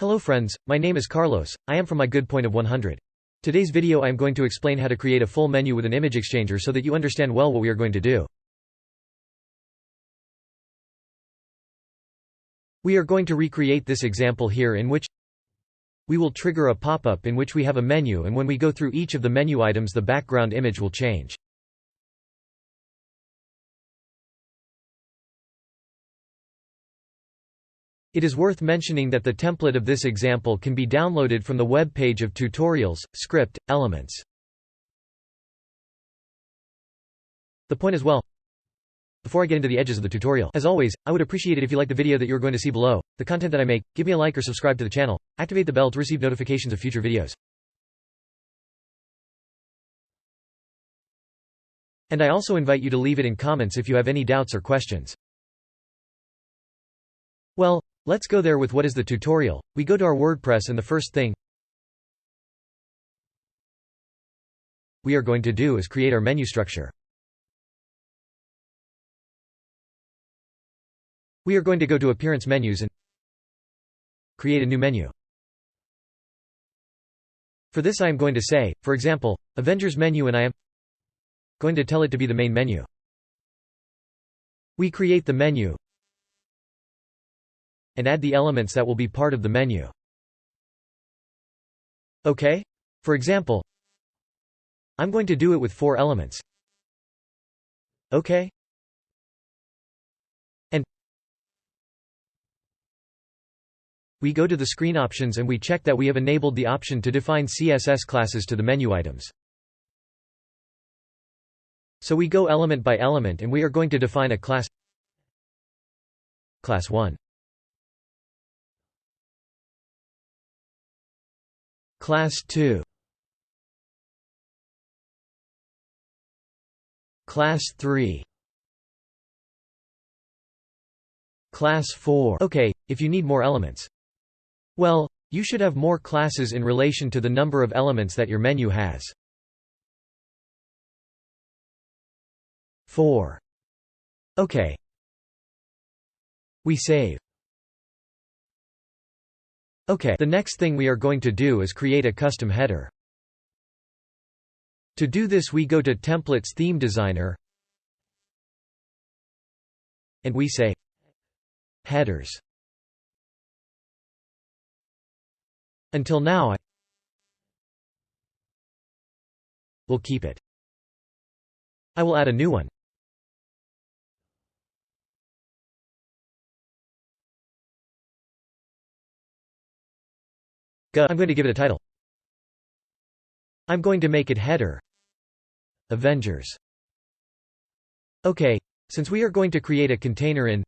Hello friends, my name is Carlos, I am from my good point of 100. Today's video I am going to explain how to create a full menu with an image exchanger so that you understand well what we are going to do. We are going to recreate this example here in which we will trigger a pop-up in which we have a menu, and when we go through each of the menu items the background image will change. It is worth mentioning that the template of this example can be downloaded from the web page of Tutorials, Script, Elements. The point as well. Before I get into the edges of the tutorial, as always, I would appreciate it if you like the video that you're going to see below, the content that I make, give me a like or subscribe to the channel, activate the bell to receive notifications of future videos. And I also invite you to leave it in comments if you have any doubts or questions. Well, let's go there with what is the tutorial. We go to our WordPress and the first thing we are going to do is create our menu structure. We are going to go to Appearance Menus and create a new menu. For this I am going to say, for example, Avengers menu, and I am going to tell it to be the main menu. We create the menu and add the elements that will be part of the menu. Okay? For example, I'm going to do it with 4 elements. Okay? And we go to the screen options and we check that we have enabled the option to define CSS classes to the menu items. So we go element by element and we are going to define a class. Class 1. Class 2. Class 3. Class 4. Okay, if you need more elements. Well, you should have more classes in relation to the number of elements that your menu has. 4. Okay. We save. Okay, the next thing we are going to do is create a custom header. To do this we go to Templates Theme Designer and we say Headers. Until now we'll keep it. I will add a new one. I'm going to give it a title. I'm going to make it Header Avengers. Okay, since we are going to create a container in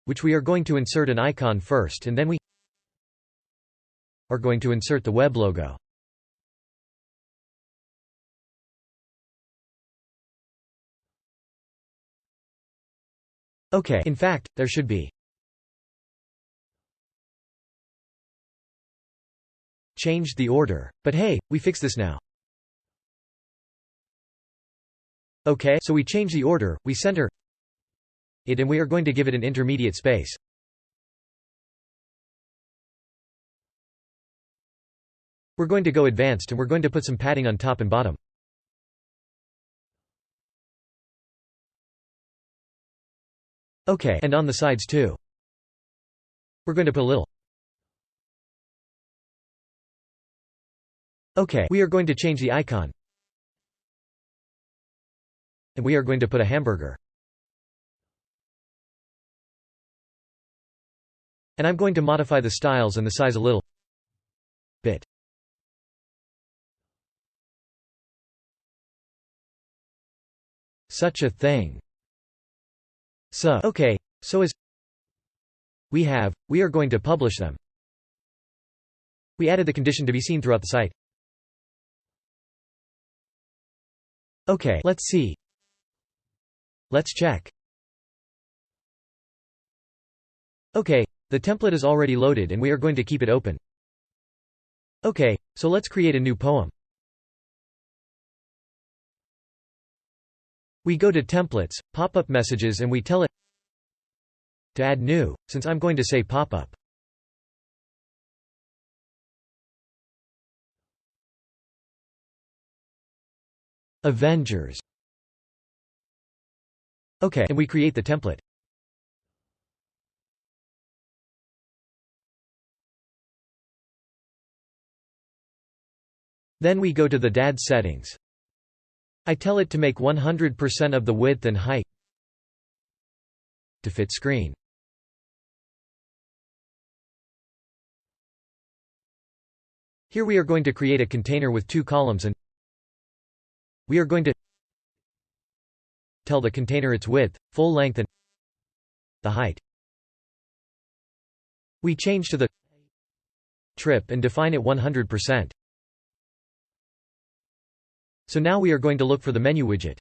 which we are going to insert an icon first, and then we are going to insert the web logo. Okay, in fact, there should be changed the order. But hey, we fix this now. Okay, so we change the order, we center it, and we are going to give it an intermediate space. We're going to go advanced and we're going to put some padding on top and bottom. Okay, and on the sides too. We're going to put a little. Okay, we are going to change the icon. And we are going to put a hamburger. And I'm going to modify the styles and the size a little bit. Such a thing. So, okay, so as we are going to publish them. We added the condition to be seen throughout the site. Okay, let's see. Let's check. Okay, the template is already loaded and we are going to keep it open. Okay, so let's create a new poem. We go to Templates, Pop-up Messages, and we tell it to add new, since I'm going to say pop-up. Avengers. Okay, and we create the template. Then we go to the DAD settings. I tell it to make 100% of the width and height to fit screen. Here we are going to create a container with 2 columns, and we are going to tell the container its width, full length, and the height. We change to the trip and define it 100%. So now we are going to look for the menu widget.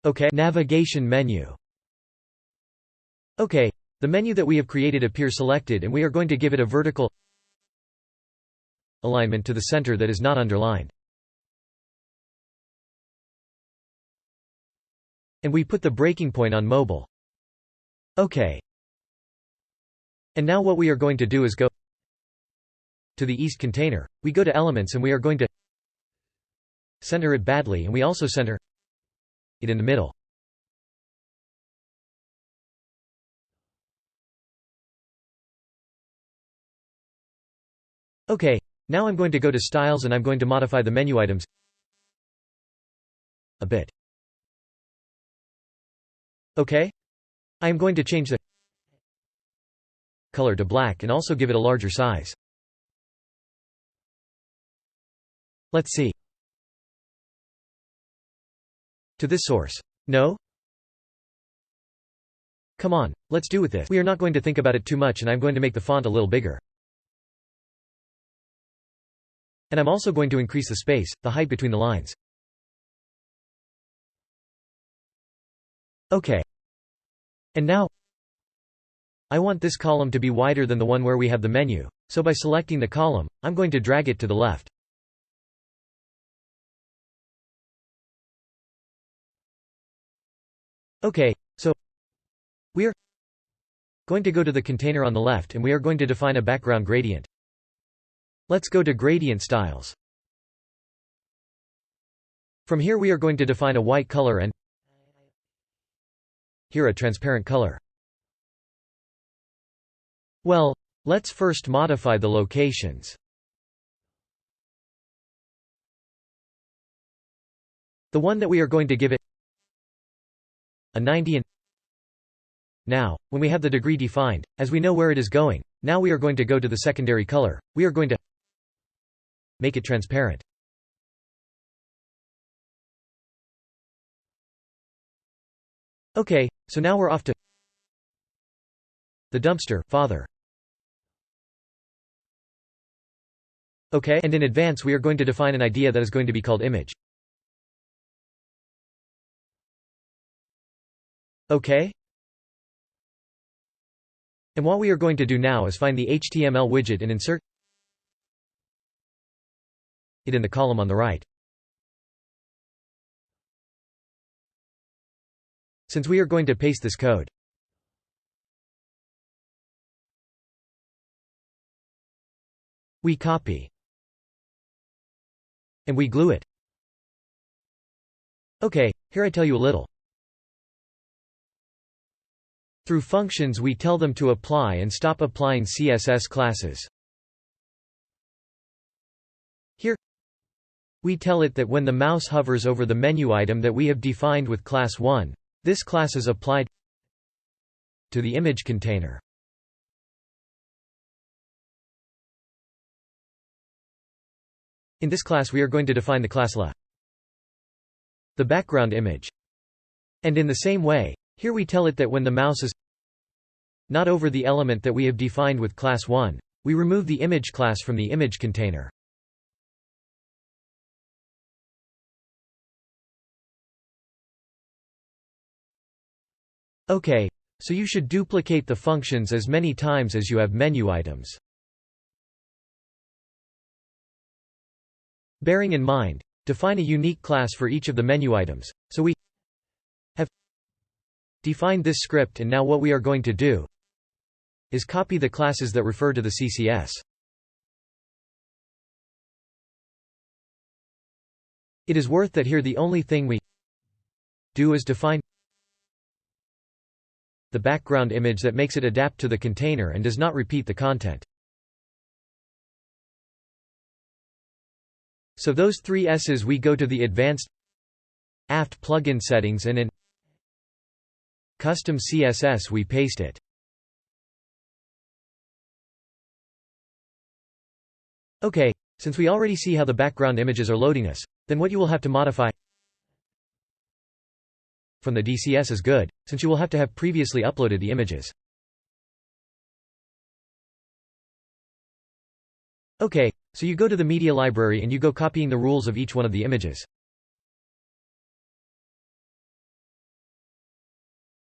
OK, navigation menu. OK, the menu that we have created appears selected, and we are going to give it a vertical alignment to the center that is not underlined. And we put the breaking point on mobile. OK. And now what we are going to do is go to the east container. We go to elements, and we are going to center it badly, and we also center it in the middle. OK, now I'm going to go to styles, and I'm going to modify the menu items a bit. OK, I am going to change the color to black and also give it a larger size. Let's see. To this source. No? Come on, let's do with this. We are not going to think about it too much, and I'm going to make the font a little bigger. And I'm also going to increase the space, the height between the lines. OK. And now, I want this column to be wider than the one where we have the menu, so by selecting the column, I'm going to drag it to the left. OK, so we are going to go to the container on the left, and we are going to define a background gradient. Let's go to Gradient Styles. From here we are going to define a white color and here a transparent color. Well, let's first modify the locations. The one that we are going to give it a 90, and now, when we have the degree defined, as we know where it is going, now we are going to go to the secondary color. We are going to make it transparent. Okay, so now we're off to the dumpster, father. Okay, and in advance we are going to define an idea that is going to be called image. Okay? And what we are going to do now is find the HTML widget and insert it in the column on the right. Since we are going to paste this code, we copy and we glue it. Okay, here I tell you a little. Through functions we tell them to apply and stop applying CSS classes. Here, we tell it that when the mouse hovers over the menu item that we have defined with class 1, this class is applied to the image container. In this class we are going to define the class la, the background image. And in the same way, here we tell it that when the mouse is not over the element that we have defined with class 1, we remove the image class from the image container. Okay, so you should duplicate the functions as many times as you have menu items. Bearing in mind, define a unique class for each of the menu items. So we have defined this script, and now what we are going to do is copy the classes that refer to the CCS. It is worth that here the only thing we do is define the background image that makes it adapt to the container and does not repeat the content. So those three S's, we go to the advanced apt plugin settings, and in custom CSS we paste it. Okay, since we already see how the background images are loading us, then what you will have to modify from the DCS is good, since you will have to have previously uploaded the images. Okay, so you go to the media library and you go copying the rules of each one of the images.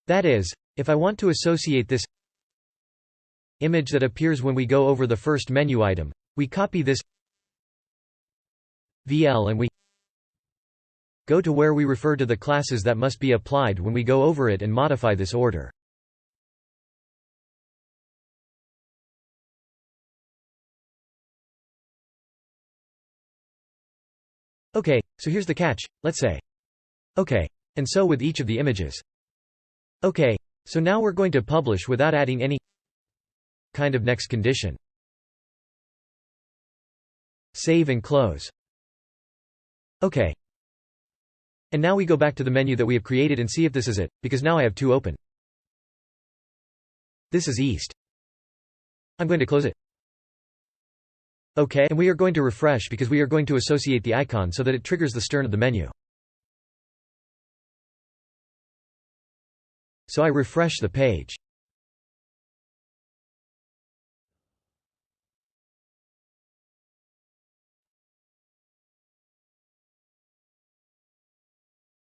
That is, if I want to associate this image that appears when we go over the first menu item, we copy this VL and we go to where we refer to the classes that must be applied when we go over it and modify this order. Okay, so here's the catch, let's say okay, and so with each of the images. Okay, so now we're going to publish without adding any kind of next condition. Save and close. Okay. And now we go back to the menu that we have created and see if this is it, because now I have two open. This is East. I'm going to close it. Okay, and we are going to refresh because we are going to associate the icon so that it triggers the stern of the menu. So I refresh the page.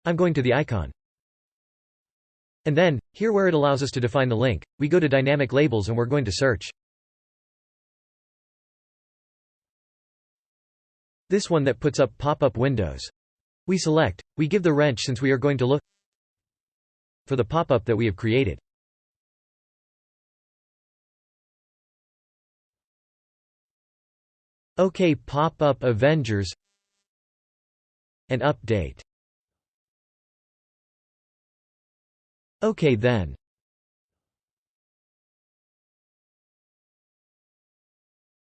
I'm going to the icon. And then, here where it allows us to define the link, we go to dynamic labels and we're going to search this one that puts up pop-up windows. We select, we give the wrench since we are going to look for the pop-up that we have created. OK, pop-up Avengers and update. OK then.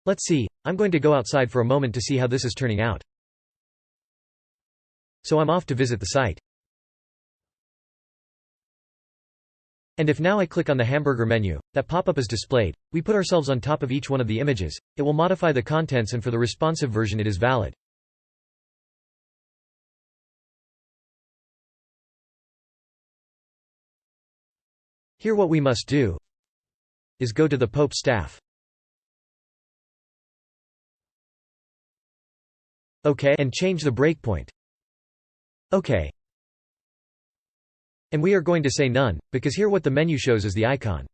Let's see, I'm going to go outside for a moment to see how this is turning out. So I'm off to visit the site. And if now I click on the hamburger menu, that pop-up is displayed. We put ourselves on top of each one of the images, it will modify the contents, and for the responsive version it is valid. Here what we must do is go to the Pope staff. OK, and change the breakpoint. OK. And we are going to say none, because here what the menu shows is the icon.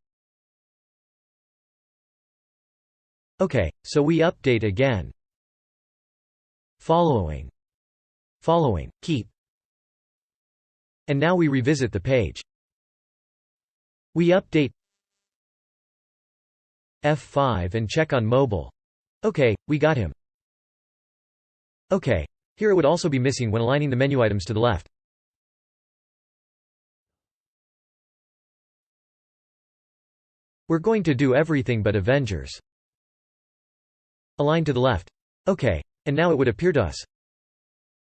OK, so we update again. Following. Keep. And now we revisit the page. We update F5 and check on mobile. OK, we got him. OK. Here it would also be missing when aligning the menu items to the left. We're going to do everything but Avengers. Align to the left. OK. And now it would appear to us.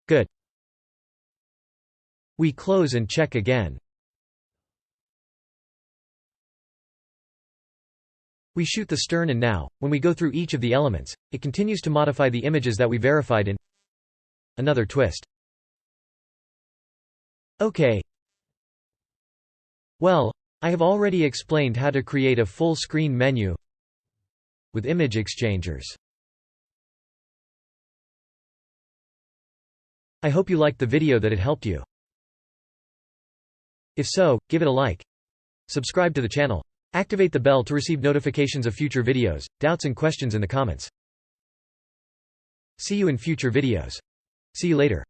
Good. We close and check again. We shoot the stern, and now, when we go through each of the elements, it continues to modify the images that we verified in another twist. OK. Well, I have already explained how to create a full screen menu with image exchangers. I hope you liked the video, that it helped you. If so, give it a like. Subscribe to the channel. Activate the bell to receive notifications of future videos. Doubts and questions in the comments. See you in future videos. See you later.